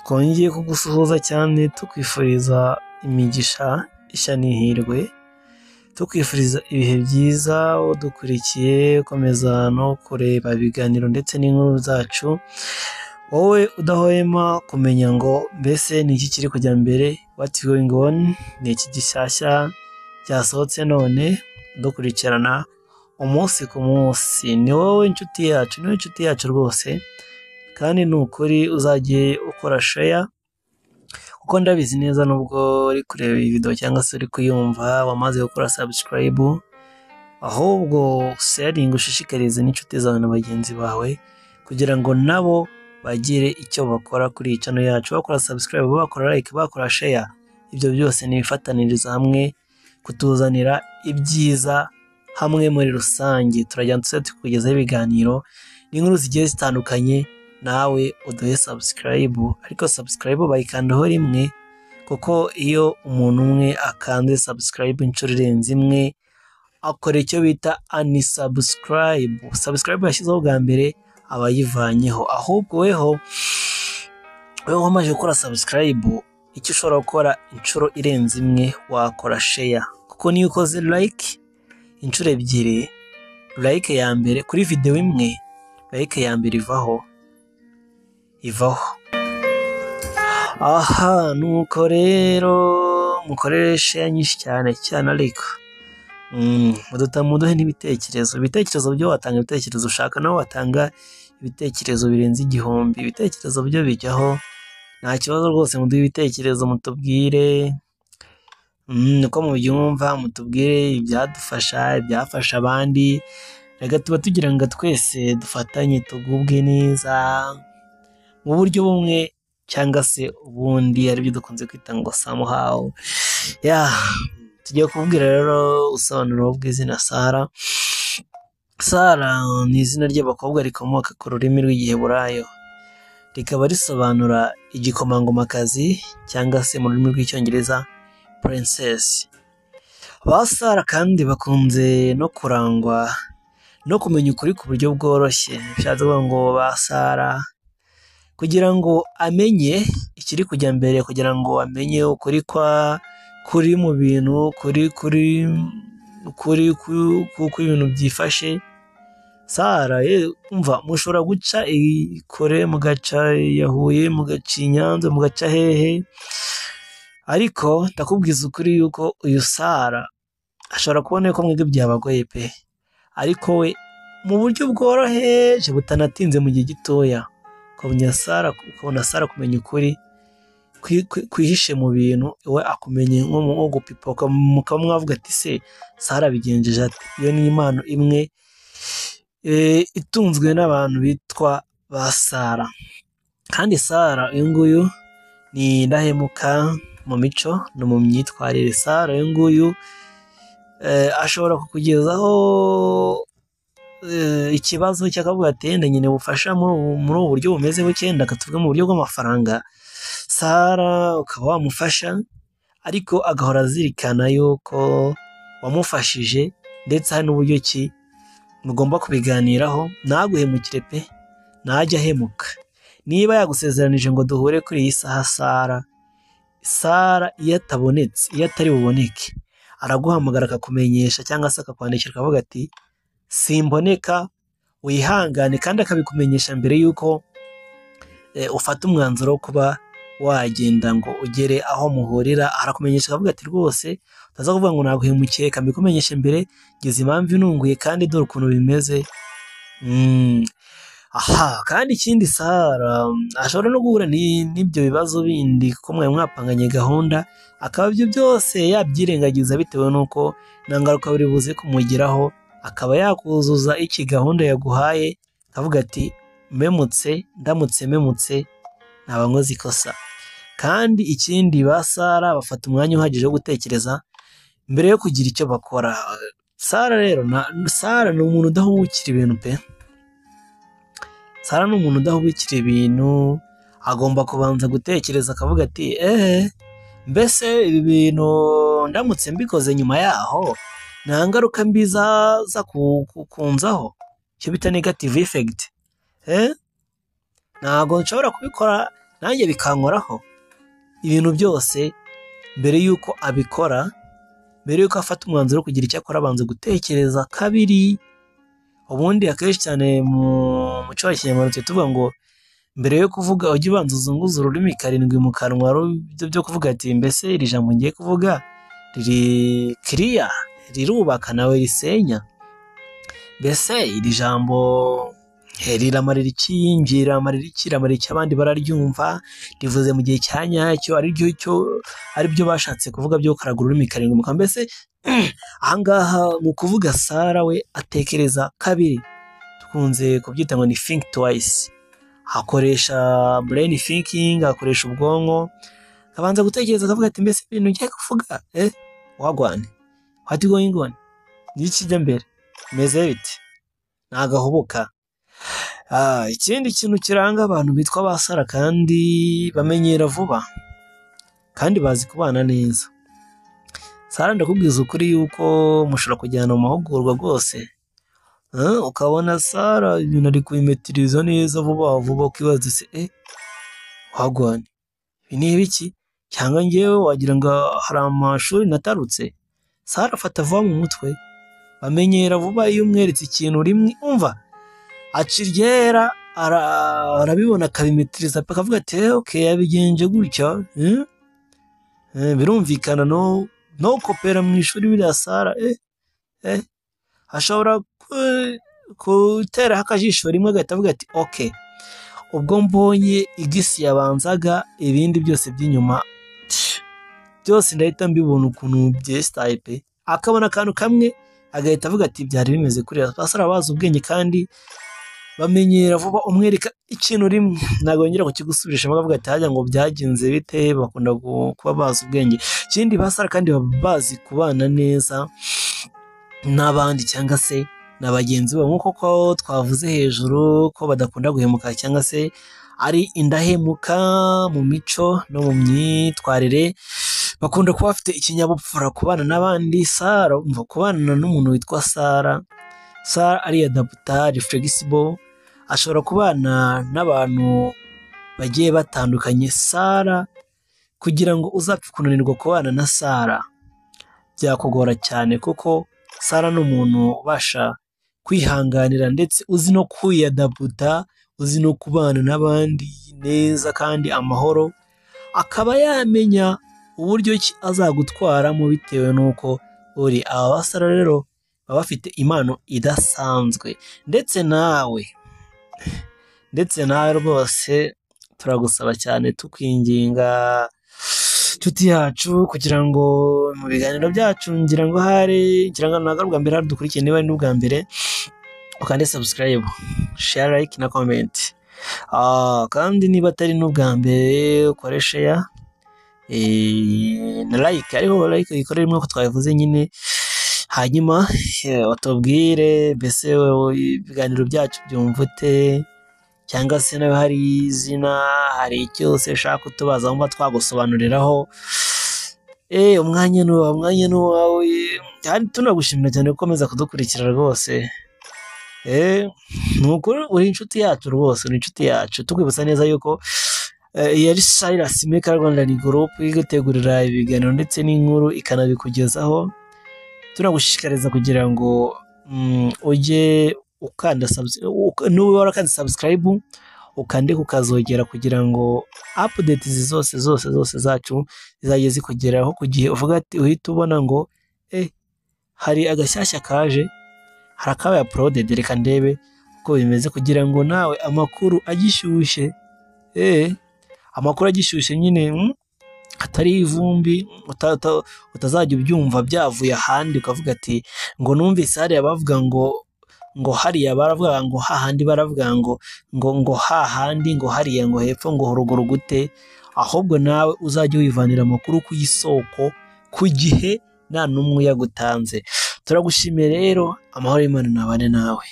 twongeye kugusuhuza cyane tukwifuriza imigisha ishya n'ihirwe, tukwifuriza ibihe byiza udukurikiye, ukomeza no kureba ibiganiro ndetse n'inkuru zacu, wowe udahwema kumenya ngo mbese ni iki kiri kujya mbere, what's going on, ni iki gishyashya cyasohotse none dukurikirana umunsi ku munsi. Ni wowe inshuti yacu, ni wowe inshuti yacu rwose, kandi ni ukuri uzajye ukora share, kuko ndabizi neza nubwo uri kureba iyi video cyangwa se uri kuyumva wamaze gukora subscribe, ahubwo sharing ushishikarize n'inshuti zawe na bagenzi bawe kugira ngo nabo bagire icyo bakora kuri iyi channel yacu, bakora subscribe, bakora like, bakora share. Ibyo byose ni bifataniriza hamwe kutuzanira ibyiza hamwe muri rusange. Turajya tukugezaho ibiganiro n'inkuru zigiye zitandukanye, nawe uduhe subscribe, ariko subscribe bayikandaho rimwe, kuko iyo umuntu umwe akanze subscribe inshuro irenze imwe akora icyo bita unsubscribe. Subscribe yashyizeho bwa mbere abayivanyeho, ahubwo weho wamaze gukora subscribe, icyo ushobora gukora inshuro irenze imwe wakora share, kuko niyo ukoze like inshuro ebyiri, like ya mbere kuri video imwe, like ya mbere ivaho. Aha, nuko rero mukorere share nyinshi cyane ariko muduhe n'ibitekerezo byo watanga, ibitekerezo ushaka nawe watanga ibitekerezo birenze 1000, ibitekerezo byo bijyaho nta kibazo rwose. Muduhe ibitekerezo, mutubwire uko mubyumva, mutubwire ibyadufasha, ibyafasha abandi, reka tuba tugira ngo twese dufatanye tugubwe neza mu buryo bumwe cyangwa se ubundi, aribyo dukunze kwita ngo somehow. Tugiye kubwira rero usobanuro bw'izina Sara. Sara ni izina ry'abakobwa rikomoka ku rurimi rw'Igiheburayo, rikaba risobanura igikomangomakazi cyangwa se mu rurimi rw'Icyongereza princess. Ba Sara kandi bakunze no kurangwa no kumenya ukuri ku buryo bworoshye. Bishatse kuvuga ngo ba Sara kugira ngo amenye ikiri kujya mbere, kugira ngo amenye ukuri kuri mu bintu, kuri ibintu byifashe. Sara umva, mushobora guca ikore, mugaca yahuye, mugaca Nyanza, mugaca hehe, ariko ndakubwiza ukuri yuko uyu Sara ashobora kubona ko mwebwe byabagoye pe, ariko we mu buryo bworoheje butanatinze mu gihe gitoya ukabona Sara kumenya ukuri kwihishe mu bintu, we akumenye nko gupipoka, mukaba mwavuga ati se Sara bigenjeje ati. Iyo ni impano imwe itunzwe n'abantu bitwa ba Sara. Kandi Sara uyu nguyu ni indahemuka mu mico no mu myitwarire. Sara uyu nguyu ashobora kukugezaho ikibazo cyakavuga ati yenda nyine bufasha muri ubu buryo bumeze bukenda, katuvuga mu buryo bw'amafaranga. Sara ukaba wamufasha, ariko agahora azirikana yuko wamufashije, ndetse hari n'uburyo ki mugomba kubiganiraho, ntaguhemukire pe, ntajya ahemuka. Niba yagusezeranije ngo duhure kuri iyi saha, Sara iyo atabonetse, iyo atari buboneke, araguhamagara akakumenyesha, cyangwa se akakwandikira akavuga ati simboneka, wihangane, kandi akabikumenyesha mbere yuko ufata umwanzuro wo kuba wagenda ngo ugere aho muhurira. Arakumenyesha akavuga ati rwose utaza kuvuga ngo naguhemukiye, kabikumenyesha mbere, ngize impamvu inunguye kandi dore ukuntu bimeze. Aha, kandi ikindi Sara ashobora no guhura n'ibyo bibazo bindi, kuko mwari mwapanganye gahunda, akaba ibyo byose yabyirengagiza bitewe n'uko nta ngaruka biri buze kumugeraho, akaba yakuzuza iki gahunda yaguhaye, akavuga ati ndamutse memutse naba nkoze ikosa. Kandi ikindi ba Sara bafata umwanya uhagije wo gutekereza mbere yo kugira icyo bakora. Sara rero Sara ni umuntu udahubukira ibintu pe. Sara ni umuntu udahubukira ibintu, agomba kubanza gutekereza akavuga ati mbese ibi bintu ndamutse mbikoze nyuma yaho nta ngaruka mbi za kunzaho, icyo bita negative effect. Ntabwo nshobora kubikora nanjye bikankoraho. Ibintu byose mbere y'uko abikora, mbere y'uko afata umwanzuro wo kugira icyo akora, abanza gutekereza kabiri. Ubundi akenshi cyane mu muco wa Kinyarwanda tuvuga ngo mbere yo kuvuga ujye ubanza uzunguza ururimi karindwi mu kanwa, byo kuvuga ati mbese iri jambo ngiye kuvuga riri kiriya, rirubaka nawe risenya, mbese iri jambo riramarira iki, riramarira iki, abandi bararyumva, rivuze mu gihe cya nyacyo, ari byo bashatse kuvuga byo gukaraga ururimi karindwi mu kanwa. Mbese ahangaha mu kuvuga Sara we atekereza kabiri, tukunze kubyita ngo ni think twice. Akoresha brain thinking, akoresha ubwonko, akabanza gutekereza akavuga ati mbese ibintu ngiye kuvuga wagwane, what going on, n'iki jya mbere, meze bite, nagahubuka. Ikindi kintu kiranga abantu bitwa ba Sara kandi bamenyera vuba kandi bazi kubana neza. Sara ndakubwiza ukuri yuko mushobora kujyana mu mahugurwa rwose, ukabona Sara ibintu ari kubimetiriza neza vuba vuba, ukibaza se wagwane ibi ni ibiki, cyangwa ngewe wagira ngo hari amashuri natarutse. Sara afata vuba mu mutwe, bamenyera vuba. Iyo umweretse ikintu rimwe umva aciryera arabibona akabimetiriza, akavuga ati okay yabigenje gutya. Birumvikana no kopera mu ishuri biriya Sara ashobora kuteraho akajisho rimwe agahita avuga ati okay, ubwo mbonye igisi yabanzaga ibindi byose by'inyuma byose ndahita mbibona ukuntu byestaye pe. Akabona akantu kamwe agahita avuga ati byari bimeze kuriya. Sara bazi ubwenge kandi bamenyera vuba. Umwereka ikintu rimwe ntabwo yongera kukigusubirisha, bakavuga ati hajya ngo byagenze bite. Bakunda kuba bazi ubwenge. Ikindi ba Sara kandi baba bazi kubana neza n'abandi cyangwa se na bagenzi babo, nk'uko twavuze hejuru ko badakunda guhemuka cyangwa se ari indahemuka mu mico no mu myitwarire. Bakunda kuba bafite ikinyabupfura kubana n'abandi. Sara umva kubana n'umuntu witwa Sara ari adaptable, flexible, ashobora kubana n'abantu bagiye batandukanye. Sara kugira ngo uzapfe kunanirwa kubana na Sara byakugora cyane, kuko Sara ni umuntu ubasha kwihanganira ndetse uzi no kwiyadaputa, uzi no kubana n'abandi neza kandi amahoro, akaba yamenya uburyo ki azagutwaramo bitewe n'uko uri. Aba Sara rero baba bafite impano idasanzwe. Ndetse nawe rwose turagusaba cyane tukwinginga nshuti yacu, kugira ngo mu biganiro byacu ngira ngo ntabwo bwa mbere dukurikiye, niba ari n'ubwa mbere ukande subscribe, share, like na comment. Kandi niba atari n'ubwa mbere ukore share na like, ariko like ikorera rimwe ko twabivuze nyine. Hanyuma watubwire mbese ibiganiro byacu byumva ute, cyangwa se nawe hari izina, hari icyose ushaka kutubaza wumva twagusobanuriraho. Umwanya ni uwawe. Tunagushimira cyane gukomeza kudukurikira rwose. Nukuri uri inshuti yacu rwose, uri inshuti yacu. Tukwibutsa neza yuko yari Silas Maker Rwanda Group igutegurira ibiganiro ndetse n'inkuru ikanabikugezaho. Tunagushishikariza kugira ngo ujye ukanda subscribe, ukande kukazogera kugira ngo updates zose zacu zizajye zikugeraho ku gihe. Uvuga ati uhita ubona ngo hari agashyashya kaje, hari akabaye uploaded, reka ndebe uko bimeze, kugira ngo nawe amakuru agishyushye nyine atari ivumbi, utazajya ubyumva byavuye ahandi ukavuga ati ngo numvise hariya bavuga ngo hariya baravuga ngo hahandi baravuga ngo hahandi ngo hariya ngo hepfo ngo ruguru gute. Ahubwo nawe uzajya wivanira amakuru ku isoko ku gihe nta n'umwe yagutanze. Turagushimiye rero, amahoro y'Imana nabane nawe.